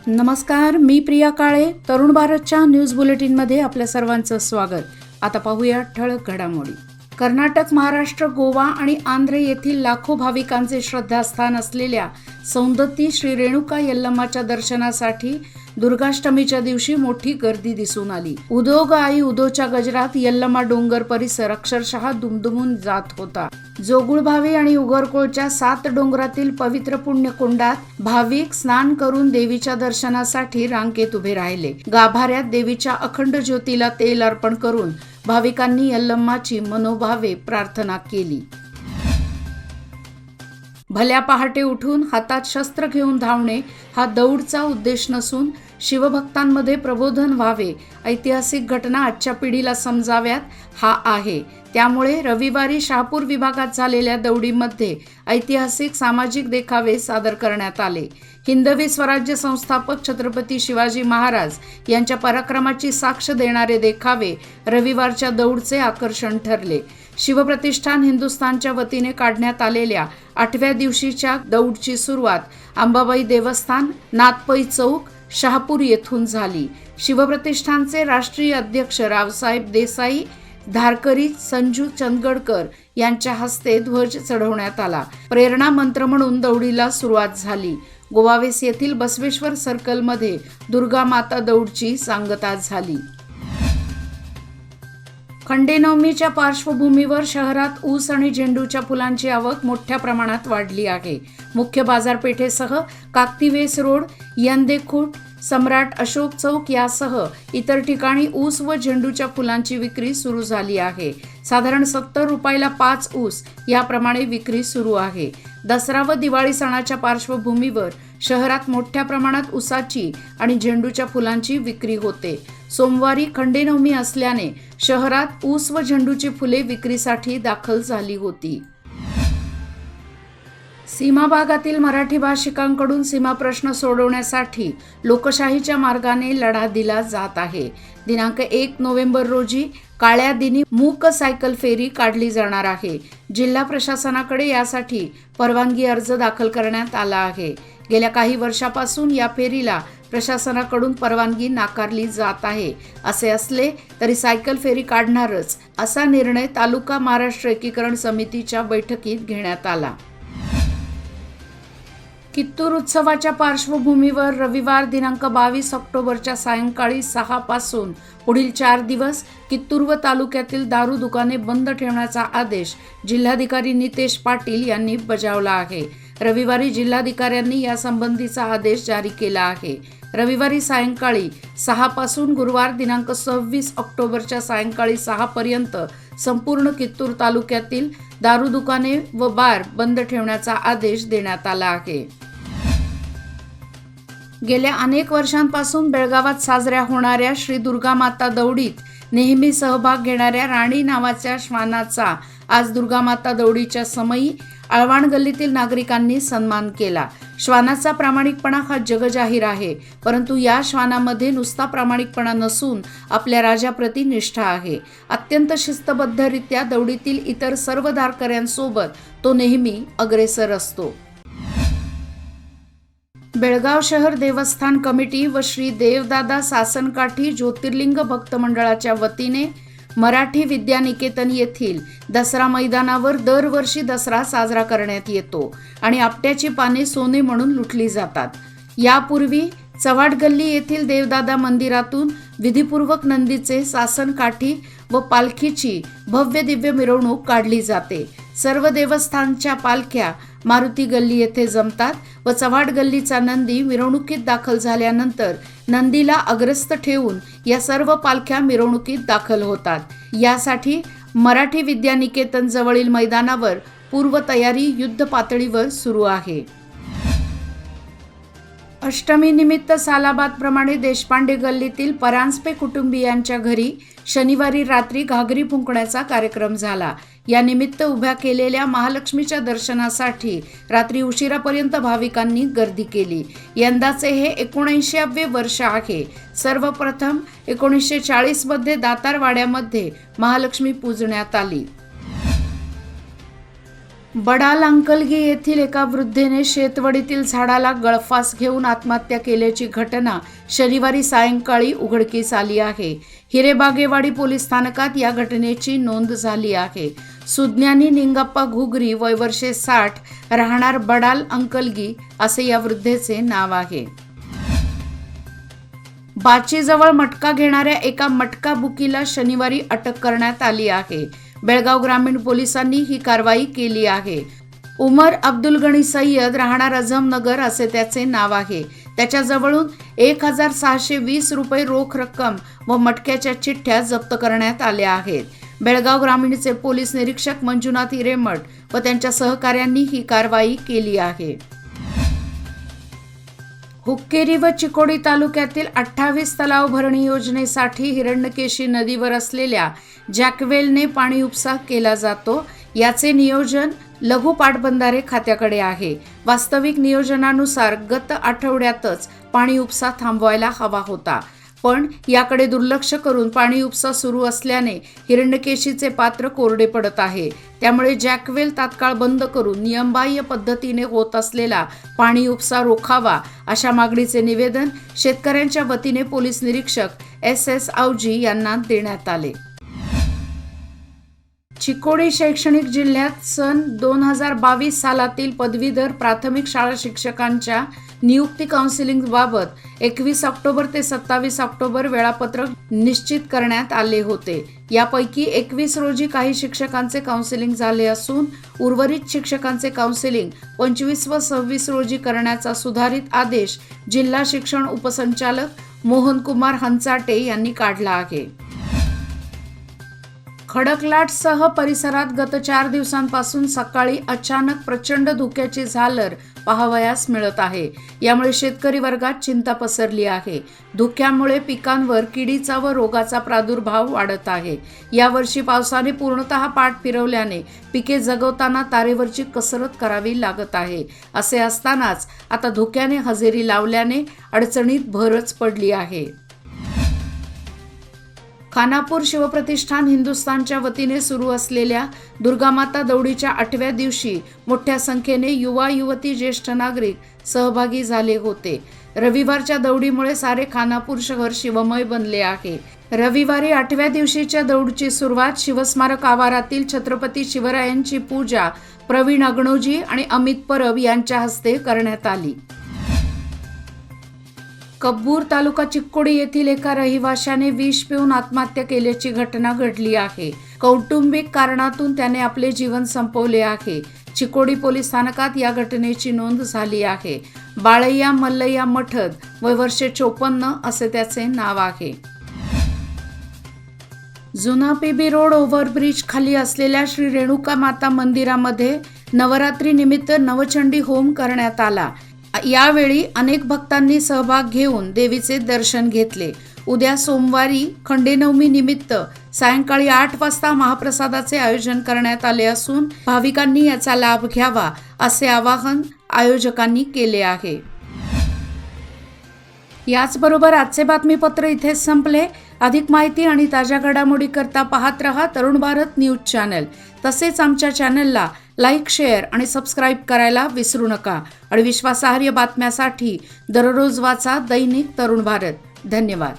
नमस्कार, मी प्रिया काळे. तरुण भारतच्या न्यूज बुलेटिनमध्ये आपल्या सर्वांचं स्वागत. आता पाहूया ठळक घडामोडी. कर्नाटक, महाराष्ट्र, गोवा आणि आंध्र येथील लाखो भाविकांचे श्रद्धास्थान असलेल्या सौंदत्ती श्री रेणुका यल्लम्माच्या दर्शनासाठी दुर्गाष्टमीच्या दिवशी मोठी गर्दी दिसून आली. उदो ग आई उदोच्या गजरात यल्लम्मा डोंगर परिसर अक्षरशः दुमदुमून जात होता. जोगुळभावी आणि उगरकोळच्या 7 डोंगरातील पवित्र पुण्यकुंडात भाविक स्नान करून देवीच्या दर्शनासाठी रांगेत उभे राहिले. गाभाऱ्यात देवीच्या अखंड ज्योतीला तेल अर्पण करून भाविकांनी यल्लम्माची मनोभावे प्रार्थना केली. भल्या पहाटे उठून हातात शस्त्र घेऊन धावणे हा दौडचा उद्देश नसून शिवभक्तांमध्ये प्रबोधन व्हावे, ऐतिहासिक घटना आजच्या पिढीला समजाव्यात हा आहे. त्यामुळे रविवारी शहापूर विभागात झालेल्या दौडीमध्ये ऐतिहासिक सामाजिक देखावे सादर करण्यात आले. हिंदवी स्वराज्य संस्थापक छत्रपती शिवाजी महाराज यांच्या पराक्रमाची साक्ष देणारे देखावे रविवारच्या दौडचे आकर्षण ठरले. शिवप्रतिष्ठान हिंदुस्थानच्या वतीने काढण्यात आलेल्या 8व्या दिवशीच्या दौडची सुरुवात अंबाबाई देवस्थान, नाथपै चौक, शहापूर येथून झाली. शिवप्रतिष्ठानचे राष्ट्रीय अध्यक्ष रावसाहेब देसाई, धारकरी संजू चंदगडकर यांच्या हस्ते ध्वज चढवण्यात आला. प्रेरणा मंत्र म्हणून दौडीला सुरुवात झाली. गोवावेस येथील बसवेश्वर सर्कलमध्ये दुर्गा माता दौडची सांगता झाली. खंडेनवमीच्या पार्श्वभूमीवर शहरात ऊस आणि झेंडूच्या फुलांची आवक मोठ्या प्रमाणात वाढली आहे. मुख्य बाजारपेठेसह काकतीवेस रोड, यंदेखूट, सम्राट अशोक चौक यासह इतर ठिकाणी ऊस व झेंडूच्या फुलांची विक्री सुरू झाली आहे. साधारण 70 रुपयाला 5 ऊस याप्रमाणे विक्री सुरू आहे. दसरा व दिवाळी सणाच्या पार्श्वभूमीवर शहरात मोठ्या प्रमाणात ऊसाची आणि झेंडूच्या फुलांची विक्री होते. सोमवारी खंडेनवमी असल्याने शहरात ऊस व झेंडूची फुले विक्रीसाठी दाखल झाली होती. सीमा भागातील मराठी भाषिकांकडून सीमा प्रश्न सोडवण्यासाठी लोकशाहीच्या मार्गाने लढा दिला जात आहे. दिनांक 1 नोव्हेंबर रोजी काळ्या दिनी मूक सायकल फेरी काढली जाणार आहे. जिल्हा प्रशासनाकडे यासाठी परवानगी अर्ज दाखल करण्यात आला आहे. गेल्या काही वर्षापासून या फेरीला प्रशासनाकडून परवानगी नाकारली जात आहे. असे असले तरी सायकल फेरी काढणारच असा निर्णय तालुका महाराष्ट्र एकीकरण समितीच्या बैठकीत घेण्यात आला. कित्तूर उत्सवाच्या पार्श्वभूमीवर रविवार दिनांक 22 ऑक्टोबरच्या सायंकाळी 6 पासून पुढील 4 दिवस कित्तूर व तालुक्यातील दारू दुकाने बंद ठेवण्याचा आदेश जिल्हाधिकारी नितेश पाटील यांनी बजावला आहे. रविवारी जिल्हाधिकाऱ्यांनी यासंबंधीचा आदेश जारी केला आहे. रविवारी सायंकाळी 6 पासून गुरुवार दिनांक 26 ऑक्टोबरच्या सायंकाळी 6 पर्यंत संपूर्ण कित्तूर तालुक्यातील दारू दुकाने व बार बंद ठेवण्याचा आदेश देण्यात आला आहे. गेल्या अनेक वर्षांपासून बेळगावात साजऱ्या होणाऱ्या श्री दुर्गा माता दौडीत नेहमी सहभाग घेणाऱ्या राणी नावाच्या श्वानाचा आज दुर्गा माता दौडीच्या समयी आळवाण गल्लीतील नागरिकांनी सन्मान केला. श्वानाचा प्रामाणिकपणा हा जगजाहीर आहे, परंतु या श्वानामध्ये नुसता प्रामाणिकपणा नसून आपल्या राजाप्रती निष्ठा आहे. अत्यंत शिस्तबद्धरित्या दौडीतील इतर सर्व धारकऱ्यांसोबत तो नेहमी अग्रेसर असतो. बेळगाव शहर देवस्थान कमिटी व श्री देवदादा सासनकाठी ज्योतिर्लिंग भक्त मंडळाच्या वतीने मराठी विद्यानिकेतन येथील दसरा मैदानावर दरवर्षी दसरा साजरा करण्यात येतो आणि आपट्याची पाने सोने म्हणून लुटली जातात. यापूर्वी चव्हाट गल्ली येथील देवदादा मंदिरातून विधिपूर्वक नंदीचे सासन काठी व पालखीची भव्य दिव्य मिरवणूक काढली जाते. सर्व देवस्थानच्या पालख्या मारुती गल्ली येथे जमतात व चव्हाट गल्लीचा नंदी मिरवणुकीत दाखल झाल्यानंतर नंदीला अग्रस्त ठेवून या सर्व पालख्या मिरवणुकीत दाखल होतात. यासाठी मराठी विद्यानिकेतन जवळील मैदानावर पूर्वतयारी युद्ध पातळीवर सुरू आहे. अष्टमी निमित्त सालाबादप्रमाणे देशपांडे गल्लीतील परांजपे कुटुंबियांच्या घरी शनिवारी रात्री घागरी फुंकण्याचा कार्यक्रम झाला. या निमित्त उभ्या केलेल्या महालक्ष्मीच्या दर्शनासाठी रात्री उशिरापर्यंत भाविकांनी गर्दी केली. यंदाचे हे 79वे वर्ष आहे. सर्वप्रथम 1940 मध्ये दातारवाड्यामध्ये महालक्ष्मी पूजण्यात आली. बडाल अंकलगी येथील एका वृद्धेने शेतवडीतील झाडाला गळफास घेऊन आत्महत्या केल्याची घटना शनिवारी सायंकाळी उघडकीस आली आहे. हिरेबागेवाडी पोलीस स्थानकात या घटनेची नोंद झाली आहे. सुज्ञानी निंगप्पा घुगरी, वय वर्षे 60, राहणार बडाल अंकलगी असे या वृद्धेचे नाव आहे. बाचीजवळ मटका घेणाऱ्या एका मटका बुकीला शनिवारी अटक करण्यात आली आहे. बेळगाव ग्रामीण पोलिसांनी ही कारवाई केली आहे. उमर अब्दुल गणी सय्यद, राहणार अझमनगर असे त्याचे नाव आहे. त्याच्याजवळून 1,620 रुपये रोख रक्कम व मटक्याच्या चिठ्ठ्या जप्त करण्यात आल्या आहेत. बेळगाव ग्रामीणचे पोलीस निरीक्षक मंजुनाथ हिरेमठ व त्यांच्या सहकाऱ्यांनी ही कारवाई केली आहे. हुक्केरी व चिकोडी तालुक्यातील 28 तलाव भरणी योजनेसाठी हिरण्यकेशी नदीवर असलेल्या जॅकवेलने पाणी उपसा केला जातो. याचे नियोजन लघु पाटबंधारे खात्याकडे आहे. वास्तविक नियोजनानुसार गत आठवड्यातच पाणी उपसा थांबवायला हवा होता, पण याकडे दुर्लक्ष करून पाणी उपसा सुरू असल्याने हिरण्यकेशीचे पात्र कोरडे पडत आहे. त्यामुळे जॅकवेल तात्काळ बंद करून नियमबाह्य पद्धतीने होत असलेला पाणी उपसा रोखावा अशा मागणीचे निवेदन शेतकऱ्यांच्या वतीने पोलीस निरीक्षक SS आवजी यांना देण्यात आले. चिकोडी शैक्षणिक जिल्ह्यात सन 2022 सालातील पदवीधर प्राथमिक शाळा शिक्षकांच्या नियुक्ती काउन्सिलिंगबाबत 21 ऑक्टोबर ते 27 ऑक्टोबर वेळापत्रक निश्चित करण्यात आले होते. यापैकी 21 रोजी काही शिक्षकांचे काउन्सिलिंग झाले असून उर्वरित शिक्षकांचे काउन्सिलिंग 25 व 26 रोजी करण्याचा सुधारित आदेश जिल्हा शिक्षण उपसंचालक मोहनकुमार हंचाटे यांनी काढला आहे. खडकलाटसह परिसरात गत 4 दिवसांपासून सकाळी अचानक प्रचंड धुक्याची झालर पाहावयास मिळत आहे. यामुळे शेतकरी वर्गात चिंता पसरली आहे. धुक्यामुळे पिकांवर किडीचा व रोगाचा प्रादुर्भाव वाढत आहे. यावर्षी पावसाने पूर्णतः पाठ फिरवल्याने पिके जगवताना तारेवरची कसरत करावी लागत आहे. असे असतानाच आता धुक्याने हजेरी लावल्याने अडचणीत भरच पडली आहे. खानापूर शिवप्रतिष्ठान हिंदुस्थानच्या वतीने सुरू असलेल्या दुर्गामाता दौडीच्या 8व्या दिवशी मोठ्या संख्येने युवा युवती, ज्येष्ठ नागरिक सहभागी झाले होते. रविवारच्या दौडीमुळे सारे खानापूर शहर शिवमय बनले आहे. रविवारी 8व्या दिवशीच्या दौडची सुरुवात शिवस्मारक आवारातील छत्रपती शिवरायांची पूजा प्रवीण अग्नोजी आणि अमित परब यांच्या हस्ते करण्यात आली. कब्बूर तालुका चिकोडी येथील एका रहिवाशाने विष पिऊन आत्महत्या केल्याची घटना घडली आहे. कौटुंबिक कारणातून त्याने आपले जीवन संपवले आहे. चिकोडी पोलीस स्थानकात या घटनेची नोंद झाली आहे. बाळय्या मल्लय्या मठद, वय वर्षे 54 असे त्याचे नाव आहे. जुना PB रोड ओव्हरब्रिज खाली असलेल्या श्री रेणुका माता मंदिरामध्ये नवरात्री निमित्त नवचंडी होम करण्यात आला. यावेळी अनेक भक्तांनी सहभाग घेऊन देवीचे दर्शन घेतले. उद्या सोमवारी खंडेनवमी निमित्त सायंकाळी 8 वाजता महाप्रसादाचे आयोजन करण्यात आले असून भाविकांनी याचा लाभ घ्यावा असे आवाहन आयोजकांनी केले आहे. याचबरोबर आजचे बातमीपत्र इथेच संपले. अधिक माहिती आणि ताज्या घडामोडी करता पाहत रहा तरुण भारत न्यूज चॅनल. तसेच आमच्या चॅनलला लाईक, शेअर आणि सबस्क्राईब करायला विसरू नका. आणि विश्वासार्ह बातम्यासाठी दररोज वाचा दैनिक तरुण भारत. धन्यवाद.